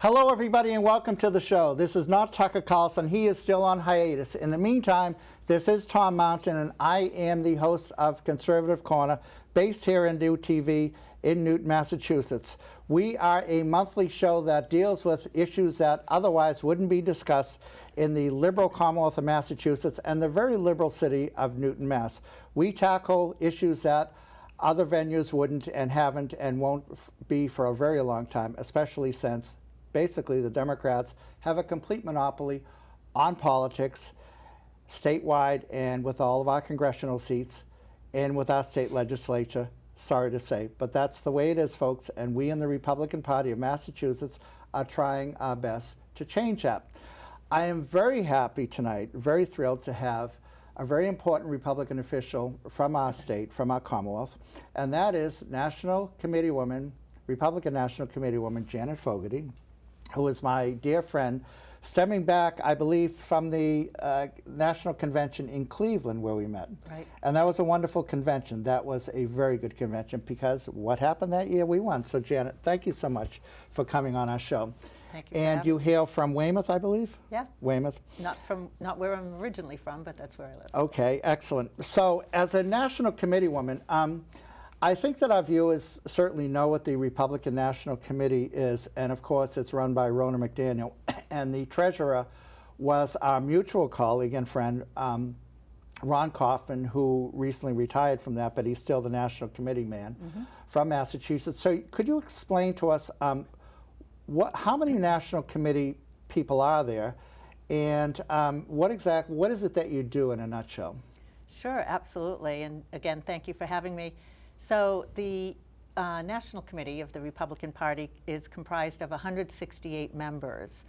Hello, everybody, and welcome to the show. This is not Tucker Carlson. He is still on hiatus. In the meantime, this is Tom Mountain, and I am the host of Conservative Corner, based here in New TV in Newton, Massachusetts. We are a monthly show that deals with issues that otherwise wouldn't be discussed in the liberal Commonwealth of Massachusetts and the very liberal city of Newton, Mass. We tackle issues that other venues wouldn't and haven't and won't be for a very long time, especially since basically the Democrats have a complete monopoly on politics statewide and with all of our congressional seats and with our state legislature, sorry to say. But that's the way it is, folks, and we in the Republican Party of Massachusetts are trying our best to change that. I am very happy tonight, very thrilled to have a very important Republican official from our state, from our Commonwealth, and that is Republican National Committee woman Janet Fogarty, who is my dear friend, stemming back, I believe, from the National Convention in Cleveland where we met. Right. And that was a wonderful convention. That was a very good convention because what happened that year? We won. So Janet, thank you so much for coming on our show. Thank you. And you hail from Weymouth, I believe? Yeah. Weymouth. Not where I'm originally from, but that's where I live. Okay, excellent. So as a National Committee woman, I think that our viewers certainly know what the Republican National Committee is, and of course it's run by Rona McDaniel, and the treasurer was our mutual colleague and friend, Ron Kaufman, who recently retired from that, but he's still the National Committee man from Massachusetts. So could you explain to us how many National Committee people are there, and what is it that you do in a nutshell? Sure, absolutely. And again, thank you for having me. So the National Committee of the Republican Party is comprised of 168 members,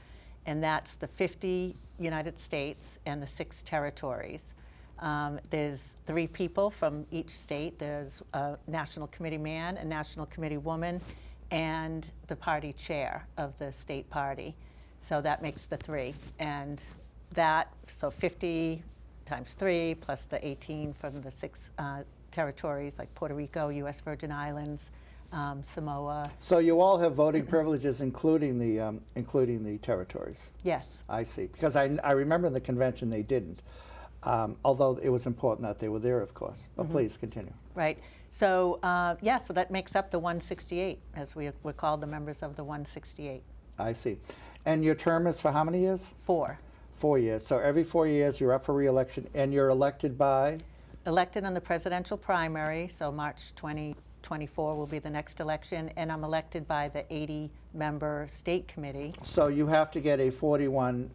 and that's the 50 United States and the 6 territories. There's 3 people from each state. There's a National Committee man, a National Committee woman, and the party chair of the state party. So that makes the 3. And so 50 times 3 plus the 18 from the 6 territories like Puerto Rico, U.S. Virgin Islands, Samoa. So you all have voting privileges, including the territories. Yes. I see. Because I remember in the convention they didn't, although it was important that they were there, of course. But please continue. Right. So so that makes up the 168, as we're called the members of the 168. I see. And your term is for how many years? 4. 4 years. So every 4 years you're up for re-election, and you're elected by? Elected on the presidential primary, so March 2024 will be the next election, and I'm elected by the 80-member state committee. So you have to get a 41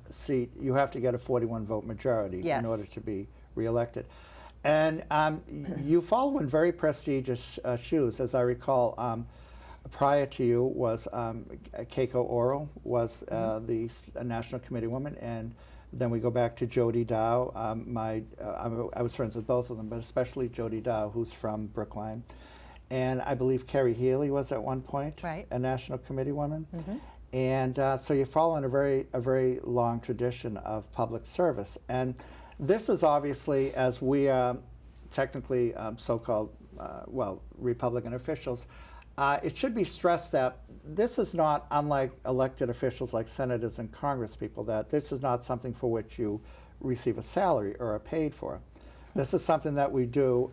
vote majority Yes. in order to be re-elected. And you follow in very prestigious shoes. As I recall, prior to you was Keiko Oro was the National Committee woman, and then we go back to Jody Dow. I was friends with both of them, but especially Jody Dow, who's from Brookline. And I believe Carrie Healy was at one point a National Committee woman. And so you follow in a very long tradition of public service. And this is obviously, as we are technically so-called, Republican officials, it should be stressed that this is not, unlike elected officials like senators and congresspeople, that this is not something for which you receive a salary or are paid for. This is something that we do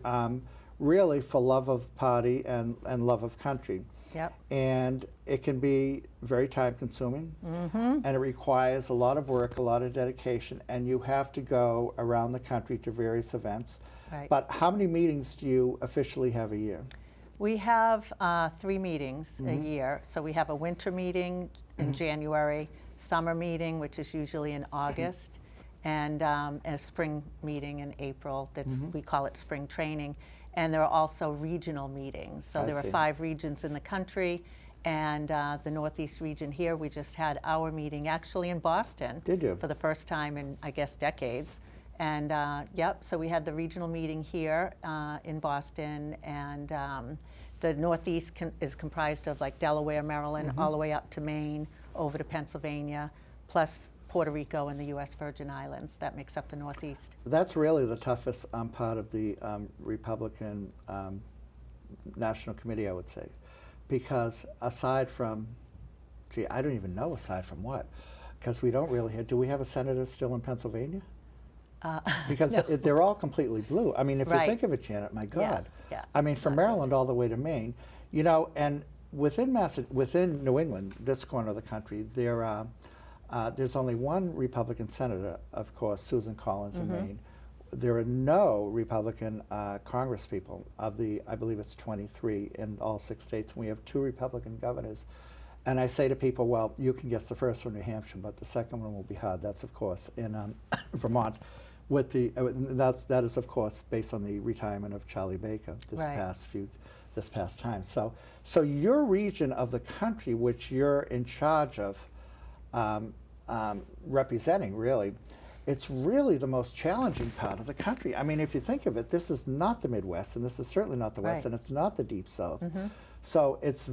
really for love of party and love of country. Yep. And it can be very time-consuming, and it requires a lot of work, a lot of dedication, and you have to go around the country to various events. Right. But how many meetings do you officially have a year? We have 3 meetings a year. So we have a winter meeting in January, summer meeting, which is usually in August, and a spring meeting in April. We call it spring training. And there are also regional meetings. So there are 5 regions in the country, and the Northeast region here, we just had our meeting actually in Boston. Did you? For the first time in, I guess, decades. And so we had the regional meeting here in Boston, and the Northeast is comprised of like Delaware, Maryland, all the way up to Maine, over to Pennsylvania, plus Puerto Rico and the U.S. Virgin Islands. That makes up the Northeast. That's really the toughest part of the Republican National Committee, I would say, because aside from Gee, I don't even know aside from what, because we don't really have. Do we have a senator still in Pennsylvania? Because no. they're all completely blue. I mean, if Right. you think of it, Janet, my God. yeah, I mean, it's from not good. Maryland all the way to Maine, you know, and within within New England, this corner of the country, there's only one Republican senator, of course, Susan Collins in Maine. There are no Republican congresspeople of the, I believe it's 23 in all 6 states, and we have 2 Republican governors. And I say to people, well, you can guess the first one, New Hampshire, but the second one will be hard. That's, of course, in Vermont. With the that is, of course, based on the retirement of Charlie Baker Right. this past time. So your region of the country, which you're in charge of representing, really, it's really the most challenging part of the country. I mean, if you think of it, this is not the Midwest, and this is certainly not the West, Right. and it's not the Deep South. So it's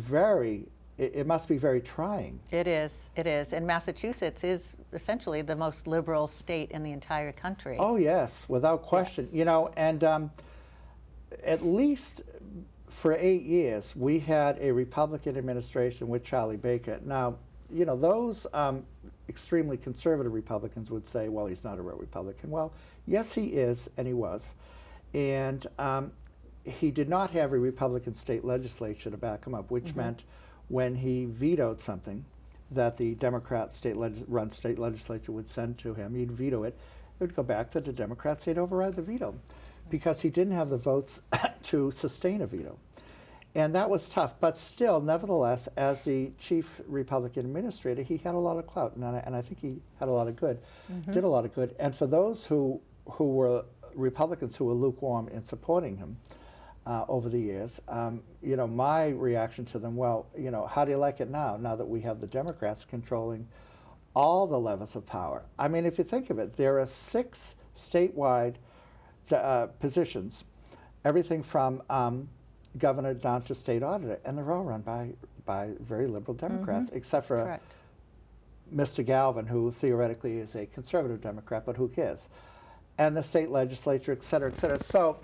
it must be very trying. It is. And Massachusetts is essentially the most liberal state in the entire country. Oh, yes, without question. Yes. You know, and at least for 8 years, we had a Republican administration with Charlie Baker. Now, you know, those extremely conservative Republicans would say, well, he's not a real Republican. Well, yes, he is, and he was. And he did not have a Republican state legislature to back him up, which meant when he vetoed something that the Democrat run state legislature would send to him, he'd veto it. It would go back to the Democrats. They'd override the veto because he didn't have the votes to sustain a veto. And that was tough. But still, nevertheless, as the chief Republican administrator, he had a lot of clout. And I think he had a lot of good, did a lot of good. And for those who were Republicans who were lukewarm in supporting him, over the years, you know, my reaction to them, well, you know, how do you like it now that we have the Democrats controlling all the levels of power? I mean, if you think of it, there are 6 statewide positions, everything from governor down to state auditor, and they're all run by very liberal Democrats, except for Correct. Mr. Galvin, who theoretically is a conservative Democrat, but who cares? And the state legislature, et cetera, et cetera. So,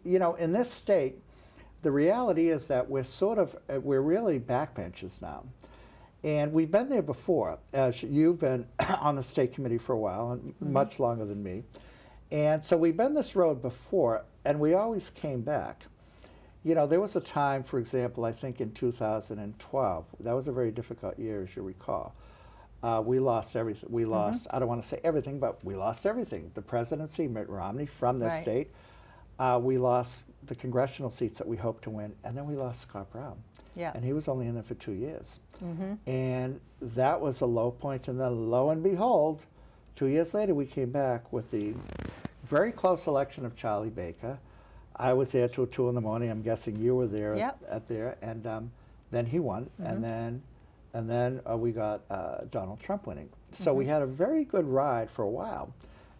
you know, in this state, the reality is that we're really backbenchers now. And we've been there before, as you've been on the state committee for a while, and much longer than me. And so we've been this road before, and we always came back. You know, there was a time, for example, I think in 2012, that was a very difficult year, as you recall. We lost everything. We lost, I don't want to say everything, but we lost everything. The presidency, Mitt Romney, from this Right. state. We lost the congressional seats that we hoped to win, and then we lost Scott Brown. Yeah. And he was only in there for 2 years. And that was a low point, and then lo and behold, 2 years later, we came back with the very close election of Charlie Baker. I was there till 2 in the morning. I'm guessing you were there at there, and then he won, and then we got Donald Trump winning. So we had a very good ride for a while,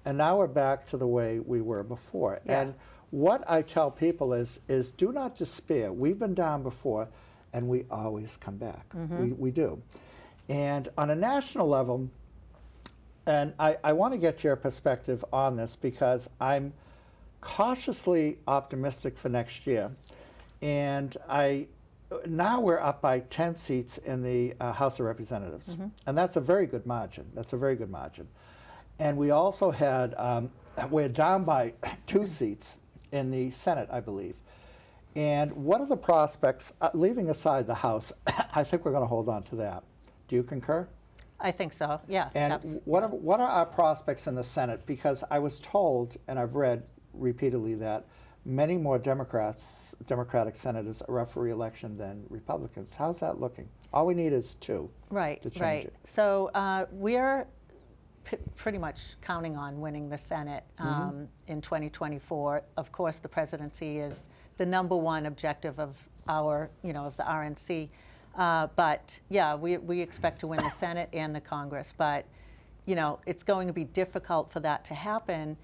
and now we're back to the way we were before. Yeah. And what I tell people is do not despair. We've been down before, and we always come back. We do. And on a national level, and I want to get your perspective on this because I'm cautiously optimistic for next year. And now we're up by 10 seats in the House of Representatives. And that's a very good margin. That's a very good margin. And we also had, we're down by 2 seats in the Senate, I believe. And what are the prospects, leaving aside the House, I think we're going to hold on to that. Do you concur? I think so, yeah. And what are our prospects in the Senate? Because I was told, and I've read repeatedly, that many more Democratic senators are up for re-election than Republicans. How's that looking? All we need is 2 to change it. So we're pretty much counting on winning the Senate in 2024. Of course, the presidency is the #1 objective of our, of the RNC. But yeah, we expect to win the Senate and the Congress. But, it's going to be difficult for that to happen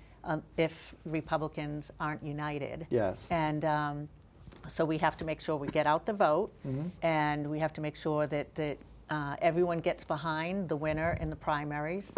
if Republicans aren't united. Yes. And so we have to make sure we get out the vote, and we have to make sure that everyone gets behind the winner in the primaries,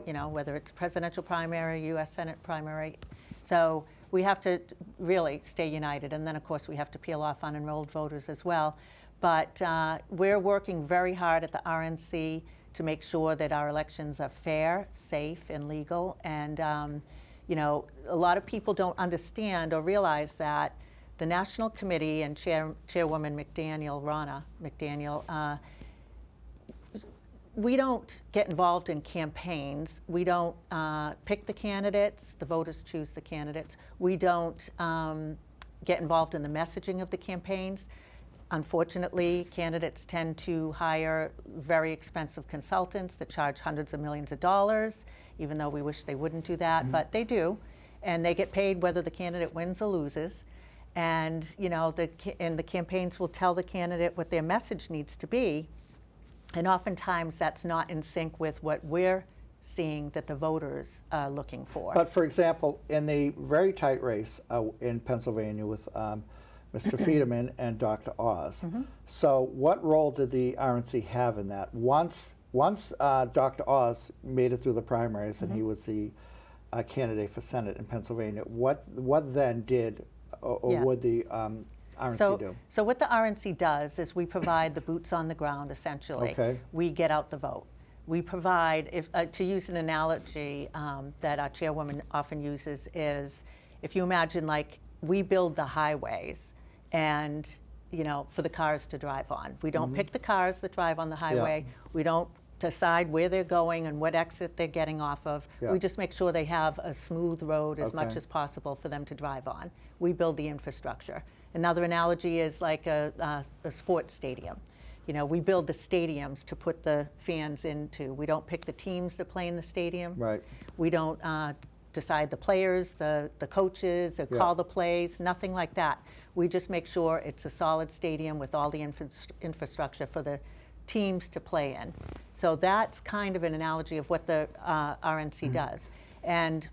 whether it's presidential primary, U.S. Senate primary. So we have to really stay united. And then, of course, we have to peel off unenrolled voters as well. But we're working very hard at the RNC to make sure that our elections are fair, safe, and legal. And you know, a lot of people don't understand or realize that the National Committee and Chairwoman McDaniel, Ronna McDaniel, we don't get involved in campaigns. We don't pick the candidates. The voters choose the candidates. We don't get involved in the messaging of the campaigns. Unfortunately, candidates tend to hire very expensive consultants that charge hundreds of millions of dollars, even though we wish they wouldn't do that, but they do. And they get paid whether the candidate wins or loses. And you know, the campaigns will tell the candidate what their message needs to be. And oftentimes that's not in sync with what we're seeing that the voters are looking for. But for example, in the very tight race in Pennsylvania with Mr. Federman and Dr. Oz, so what role did the RNC have in that? Once Dr. Oz made it through the primaries and he was the candidate for Senate in Pennsylvania, what then did or would the RNC do? So what the RNC does is we provide the boots on the ground, essentially. Okay. We get out the vote. We provide, to use an analogy that our chairwoman often uses is, if you imagine like we build the highways and, you know, for the cars to drive on. We don't pick the cars that drive on the highway. We don't decide where they're going and what exit they're getting off of. We just make sure they have a smooth road as much as possible for them to drive on. We build the infrastructure. Another analogy is like a sports stadium. You know, we build the stadiums to put the fans into. We don't pick the teams that play in the stadium. Right. We don't decide the players, the coaches, or call the plays, nothing like that. We just make sure it's a solid stadium with all the infrastructure for the teams to play in. So that's kind of an analogy of what the RNC does. And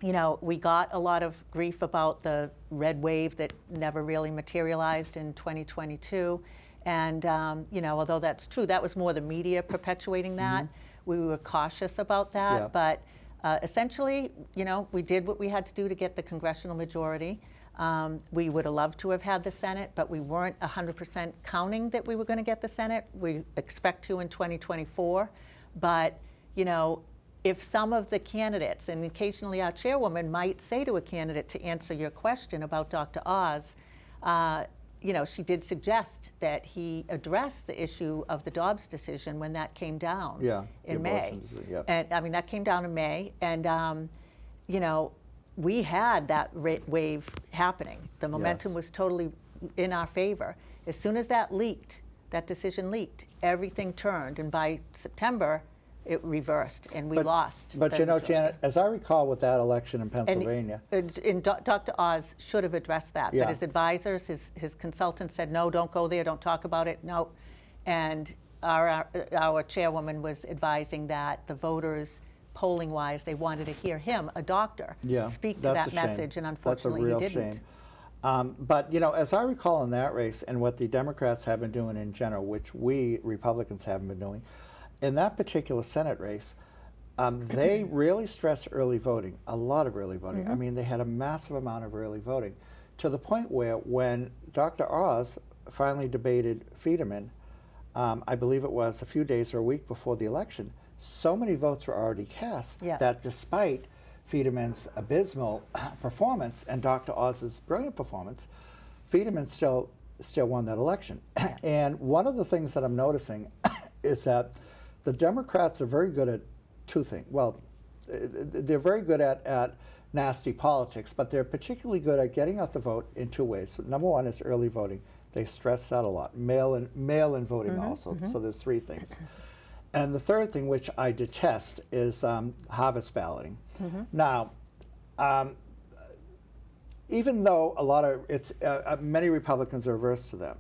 you know, we got a lot of grief about the red wave that never really materialized in 2022. And, you know, although that's true, that was more the media perpetuating that. We were cautious about that. But essentially, you know, we did what we had to do to get the congressional majority. We would have loved to have had the Senate, but we weren't 100% counting that we were going to get the Senate. We expect to in 2024. But, you know, if some of the candidates, and occasionally our chairwoman might say to a candidate to answer your question about Dr. Oz, you know, she did suggest that he address the issue of the Dobbs decision when that came down in May. And I mean, that came down in May, and you know, we had that wave happening. The momentum was totally in our favor. As soon as that leaked, that decision leaked, everything turned, and by September, it reversed, and we lost. But you know, Janet, as I recall with that election in Pennsylvania. And Dr. Oz should have addressed that, but his advisors, his consultants said, no, don't go there, don't talk about it, no. And our chairwoman was advising that the voters, polling-wise, they wanted to hear him, a doctor, speak to that message, and unfortunately he didn't. That's a real shame. But you know, as I recall in that race, and what the Democrats have been doing in general, which we Republicans haven't been doing, in that particular Senate race, they really stressed early voting, a lot of early voting. I mean, they had a massive amount of early voting, to the point where when Dr. Oz finally debated Federman, I believe it was a few days or a week before the election, so many votes were already cast that despite Federman's abysmal performance and Dr. Oz's brilliant performance, Federman still won that election. And one of the things that I'm noticing is that the Democrats are very good at two things. Well, they're very good at nasty politics, but they're particularly good at getting out the vote in two ways. So number one is early voting. They stress that a lot. Mail-in voting also. So there's three things. And the third thing, which I detest, is harvest balloting. Now, even though many Republicans are averse to them,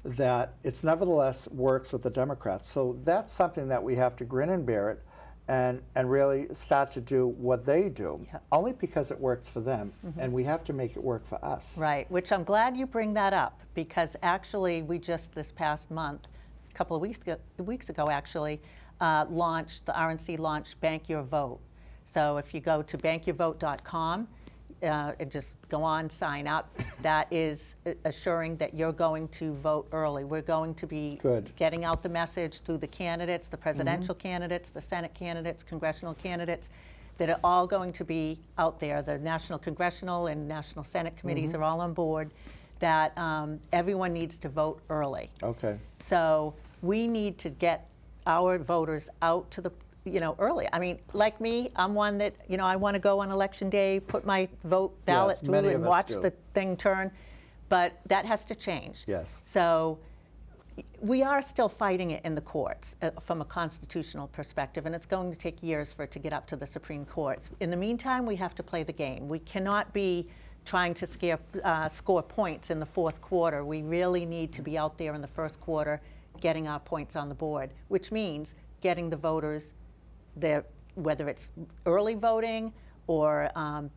that it's nevertheless works with the Democrats. So that's something that we have to grin and bear it and really start to do what they do, only because it works for them, and we have to make it work for us. Right, which I'm glad you bring that up, because actually we just this past month, a couple of weeks ago actually, the RNC launched Bank Your Vote. So if you go to bankyourvote.com, and just go on, sign up. That is assuring that you're going to vote early. We're going to be Good. getting out the message through the candidates, the presidential candidates, the Senate candidates, congressional candidates, that are all going to be out there. The National Congressional and National Senate committees are all on board, that everyone needs to vote early. Okay. So we need to get our voters out to the, early. I mean, like me, I'm one that, I want to go on election day, put my vote ballot Yes, through many and of us watch do. the thing turn, but that has to change. Yes. So we are still fighting it in the courts from a constitutional perspective, and it's going to take years for it to get up to the Supreme Court. In the meantime, we have to play the game. We cannot be trying to score points in the fourth quarter. We really need to be out there in the first quarter getting our points on the board, which means getting the voters there, whether it's early voting or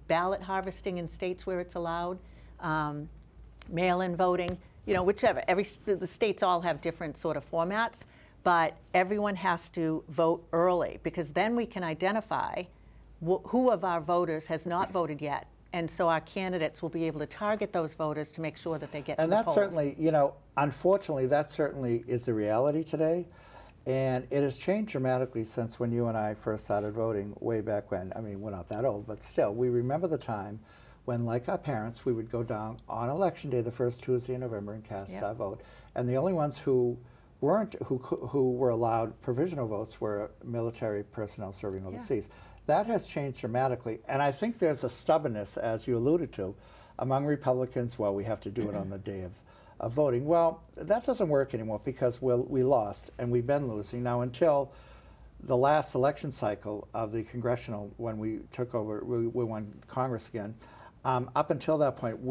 ballot harvesting in states where it's allowed, mail-in voting, whichever. The states all have different sort of formats, but everyone has to vote early, because then we can identify who of our voters has not voted yet. And so our candidates will be able to target those voters to make sure that they get to the polls. And that certainly, unfortunately, that certainly is the reality today. And it has changed dramatically since when you and I first started voting way back when. I mean, we're not that old, but still, we remember the time when, like our parents, we would go down on Election Day, the first Tuesday in November, and cast our vote. And the only ones who were allowed provisional votes were military personnel serving overseas. That has changed dramatically, and I think there's a stubbornness, as you alluded to, among Republicans. Well, we have to do it on the day of voting. Well, that doesn't work anymore, because we lost, and we've been losing now until the last election cycle of the congressional, when we took over, we won Congress again. Up until that point,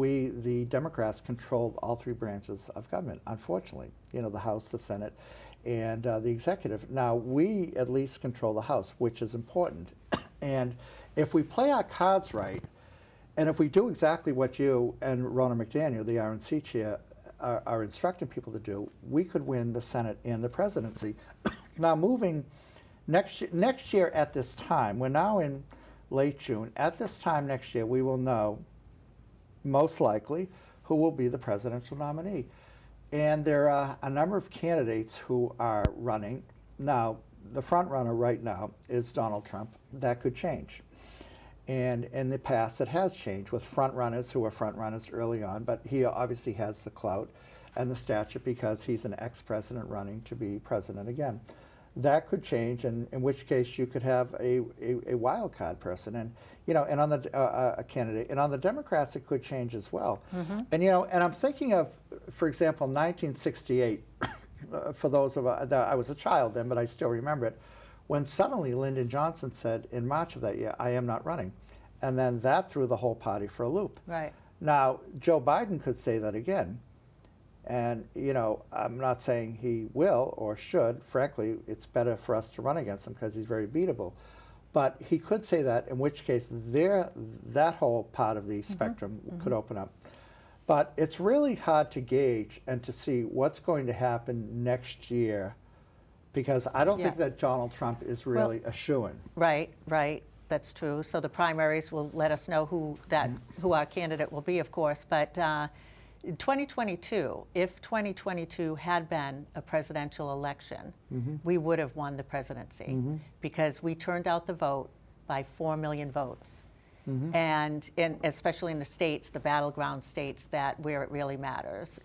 the Democrats, controlled all three branches of government, unfortunately. The House, the Senate, and the executive. Now, we at least control the House, which is important. And if we play our cards right, and if we do exactly what you and Rona McDaniel, the RNC chair, are instructing people to do, we could win the Senate and the presidency. Now, moving next year at this time, we're now in late June. At this time next year, we will know, most likely, who will be the presidential nominee. And there are a number of candidates who are running. Now, the front runner right now is Donald Trump. That could change. And in the past, it has changed with front runners who were front runners early on, but he obviously has the clout and the stature because he's an ex-president running to be president again. That could change, and in which case you could have a wild card person, and and on the a candidate, and on the Democrats it could change as well. And and I'm thinking of, for example, 1968. For those of us, I was a child then, but I still remember it, when suddenly Lyndon Johnson said in March of that year, "I am not running," and then that threw the whole party for a loop. Right. Now Joe Biden could say that again. And, I'm not saying he will or should. Frankly, it's better for us to run against him because he's very beatable. But he could say that, in which case that whole part of the spectrum could open up. But it's really hard to gauge and to see what's going to happen next year, because I don't think that Donald Trump is really a shoo-in. Right. That's true. So the primaries will let us know who our candidate will be, of course. But in 2022, if 2022 had been a presidential election, we would have won the presidency because we turned out the vote by 4 million votes. And especially in the states, the battleground states where it really matters.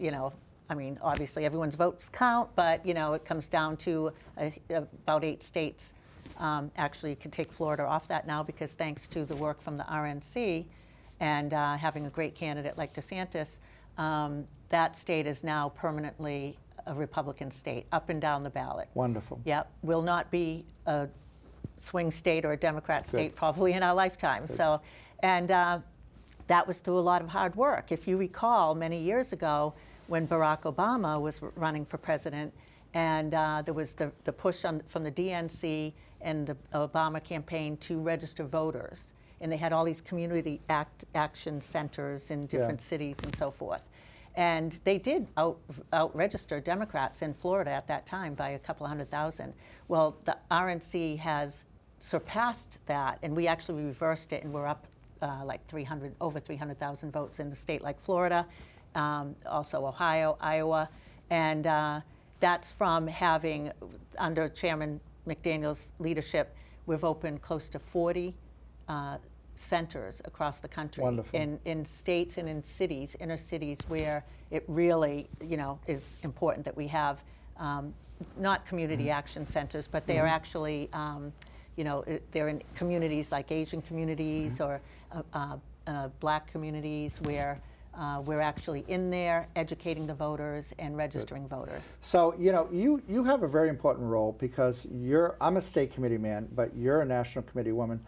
I mean, obviously everyone's votes count, but it comes down to about 8 states. Actually, you can take Florida off that now, because thanks to the work from the RNC and having a great candidate like DeSantis, that state is now permanently a Republican state, up and down the ballot. Wonderful. Yep, will not be a swing state or a Democrat state probably in our lifetime. Good. So, and that was through a lot of hard work. If you recall, many years ago, when Barack Obama was running for president, and there was the push from the DNC and the Obama campaign to register voters. And they had all these community action centers in different cities and so forth. And they did out-register Democrats in Florida at that time by a couple of 100,000. Well, the RNC has surpassed that, and we actually reversed it, and we're up like over 300,000 votes in the state like Florida, also Ohio, Iowa, and that's from having, under Chairman McDaniel's leadership, we've opened close to 40 centers across the country. Wonderful. In states and in cities, inner cities, where it really, is important that we have not community action centers, but they are actually, they're in communities like Asian communities or black communities where we're actually in there educating the voters and registering voters. So, you have a very important role because I'm a state committee man, but you're a national committee woman,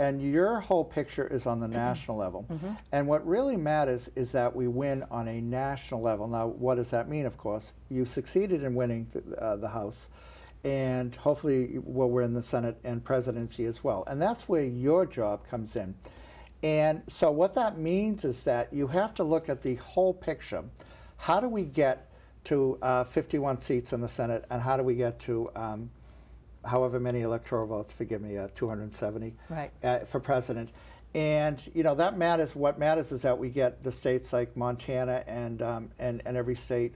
and your whole picture is on the national level. And what really matters is that we win on a national level. Now, what does that mean, of course? You succeeded in winning the House, and hopefully we'll win the Senate and presidency as well. And that's where your job comes in. And so what that means is that you have to look at the whole picture. How do we get to 51 seats in the Senate, and how do we get to however many electoral votes, forgive me, 270 Right. For president? And that matters. What matters is that we get the states like Montana and every state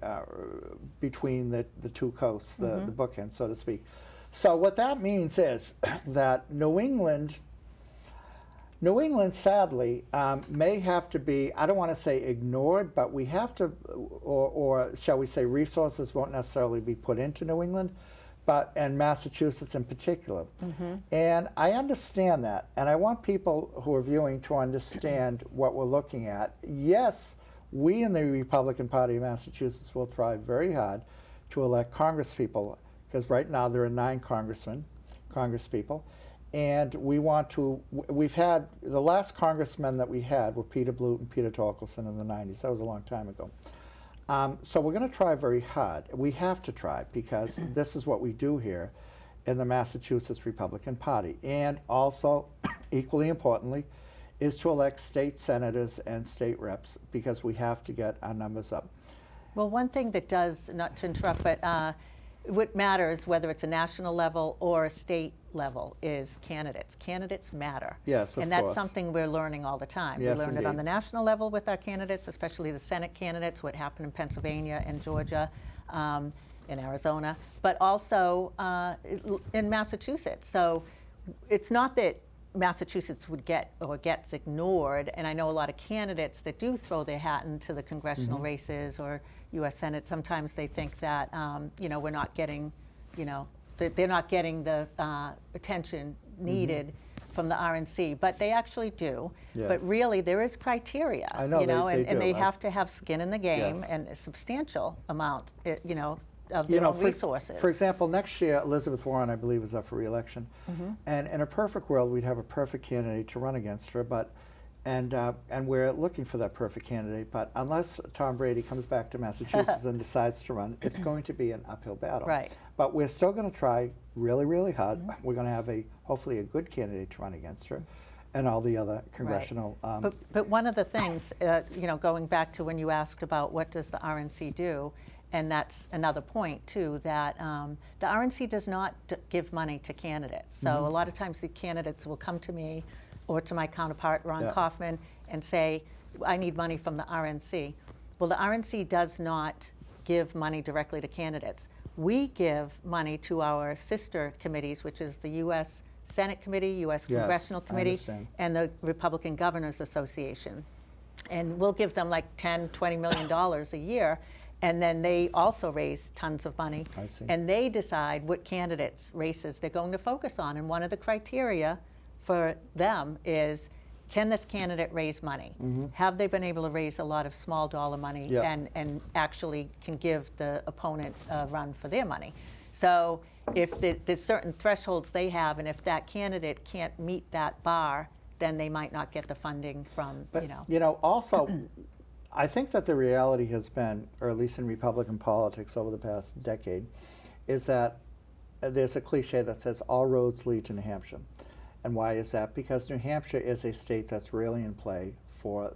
between the two coasts, the bookends, so to speak. So what that means is that New England, sadly, may have to be, I don't want to say ignored, but we have to, or shall we say resources won't necessarily be put into New England, and Massachusetts in particular. And I understand that, and I want people who are viewing to understand what we're looking at. Yes, we in the Republican Party of Massachusetts will try very hard to elect congresspeople, because right now there are 9 congresspeople. And we've had, the last congressmen that we had were Peter Blute and Peter Torkelson in the 90s. That was a long time ago. So we're going to try very hard. We have to try, because this is what we do here in the Massachusetts Republican Party. And also, equally importantly, is to elect state senators and state reps, because we have to get our numbers up. Well, one thing that does, not to interrupt, but what matters, whether it's a national level or a state level, is candidates. Candidates matter. Yes, of course. And that's something we're learning all the time. Yes, we learned it on indeed. the national level with our candidates, especially the Senate candidates, what happened in Pennsylvania and Georgia, in Arizona, but also in Massachusetts. So it's not that Massachusetts would get or gets ignored, and I know a lot of candidates that do throw their hat into the congressional races or U.S. Senate. Sometimes they think that we're not getting, they're not getting the attention needed from the RNC, but they actually do. Yes. But really, there is criteria, I know, they and do. they have to have skin in the game, Yes. and a substantial amount, of their own resources. For example, next year, Elizabeth Warren, I believe, is up for re-election. And in a perfect world, we'd have a perfect candidate to run against her, and we're looking for that perfect candidate. But unless Tom Brady comes back to Massachusetts and decides to run, it's going to be an uphill battle. Right. But we're still going to try really, really hard. We're going to have hopefully a good candidate to run against her, and all the other congressional. But one of the things, going back to when you asked about what does the RNC do, and that's another point too, that the RNC does not give money to candidates. So a lot of times the candidates will come to me or to my counterpart, Ron Kaufman, and say, I need money from the RNC. Well, the RNC does not give money directly to candidates. We give money to our sister committees, which is the U.S. Senate Committee, U.S. Congressional Committee, and the Republican Governors Association. And we'll give them like $10, $20 million a year, and then they also raise tons of money. I see. And they decide what candidates' races they're going to focus on. And one of the criteria for them is, can this candidate raise money? Have they been able to raise a lot of small dollar money and actually can give the opponent a run for their money? So if there's certain thresholds they have, and if that candidate can't meet that bar, then they might not get the funding from, Also, I think that the reality has been, or at least in Republican politics over the past decade, is that there's a cliche that says all roads lead to New Hampshire. And why is that? Because New Hampshire is a state that's really in play for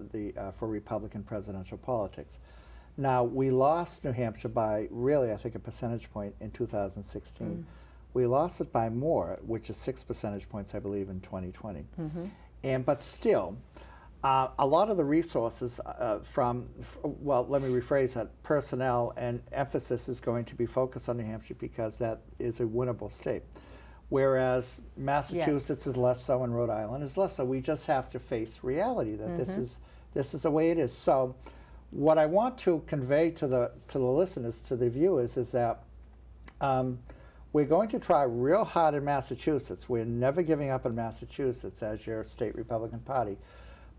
Republican presidential politics. Now, we lost New Hampshire by really, I think, a percentage point in 2016. We lost it by more, which is 6 percentage points, I believe, in 2020. But still, A lot of the resources well, let me rephrase that, personnel and emphasis is going to be focused on New Hampshire because that is a winnable state. Whereas Massachusetts is less so and Rhode Island is less so. We just have to face reality that this is the way it is. So what I want to convey to the listeners, to the viewers, is that we're going to try real hard in Massachusetts. We're never giving up in Massachusetts as your state Republican Party.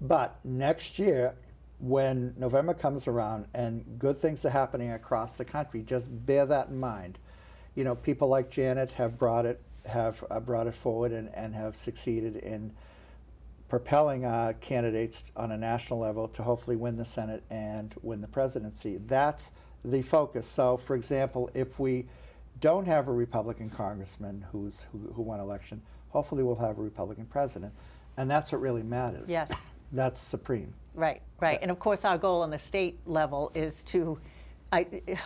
But next year, when November comes around and good things are happening across the country, just bear that in mind. You know, people like Janet have brought it forward and have succeeded in propelling candidates on a national level to hopefully win the Senate and win the presidency. That's the focus. So, for example, if we don't have a Republican congressman who won election, hopefully we'll have a Republican president. And that's what really matters. Yes. That's supreme. Right, right. And of course, our goal on the state level is to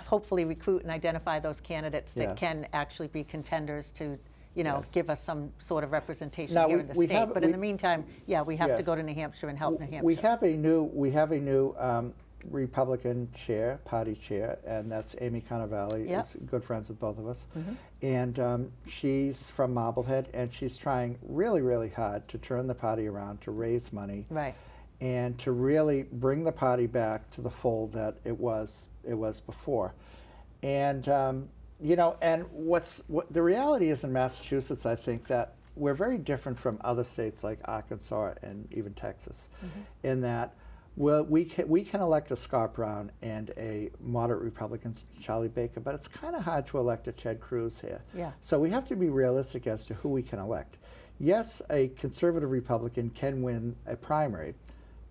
hopefully recruit and identify those candidates that can actually be contenders to, you know, give us some sort of representation Now, here in the state. But in the meantime, we have to go to New Hampshire and help New Hampshire. We have a new Republican chair, party chair, and that's Amy Cannavale. Yep. Is good friends with both of us. And she's from Marblehead, and she's trying really, really hard to turn the party around, to raise money, Right. and to really bring the party back to the fold that it was before. And you know, and what the reality is in Massachusetts, I think that we're very different from other states like Arkansas and even Texas, in that we can elect a Scott Brown and a moderate Republican, Charlie Baker, but it's kind of hard to elect a Ted Cruz here. Yeah. So we have to be realistic as to who we can elect. Yes, a conservative Republican can win a primary,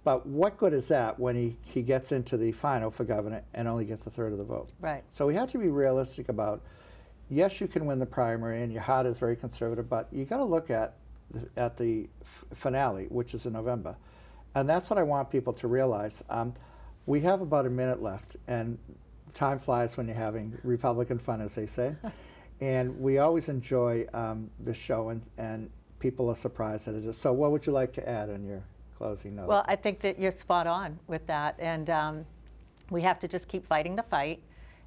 but what good is that when he gets into the final for governor and only gets a third of the vote? Right. So we have to be realistic about, yes, you can win the primary and your heart is very conservative, but you got to look at the finale, which is in November. And that's what I want people to realize. We have about a minute left, and time flies when you're having Republican fun, as they say. And we always enjoy this show, and people are surprised that it is. So what would you like to add on your closing note? Well, I think that you're spot on with that. And we have to just keep fighting the fight,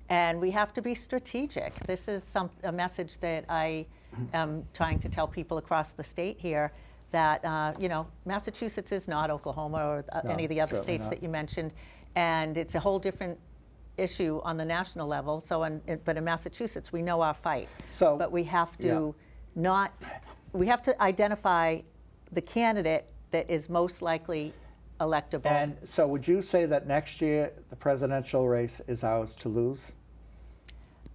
and we have to be strategic. This is a message that I am trying to tell people across the state here, that you know, Massachusetts is not Oklahoma or any of the other states that you mentioned, and it's a whole different issue on the national level. So, but in Massachusetts, we know our fight. So, but we have to we have to identify the candidate that is most likely electable. And so would you say that next year the presidential race is ours to lose?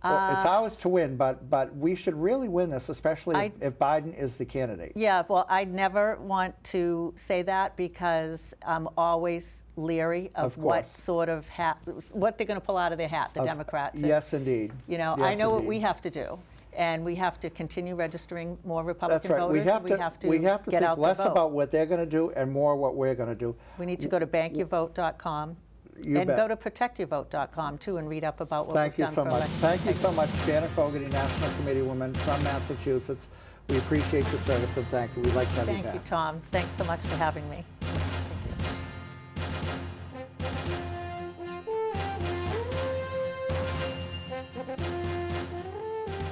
Well, it's ours to win, but we should really win this, especially if Biden is the candidate. Yeah, well, I never want to say that because I'm always leery of what sort of hat, what they're going to pull out of their hat, the Democrats. Yes, indeed. You know, yes, I know indeed. what we have to do, and we have to continue registering more Republican That's right. voters. We have to get think out less the vote. about what they're going to do and more what we're going to do. We need to go to bankyourvote.com. And go to protectyourvote.com too and read up about what we've done for election. Thank you so much, Janet Fogarty, National Committee woman from Massachusetts. We appreciate your service and thank you. We'd like to have you back. Thank you, Tom. Thanks so much for having me.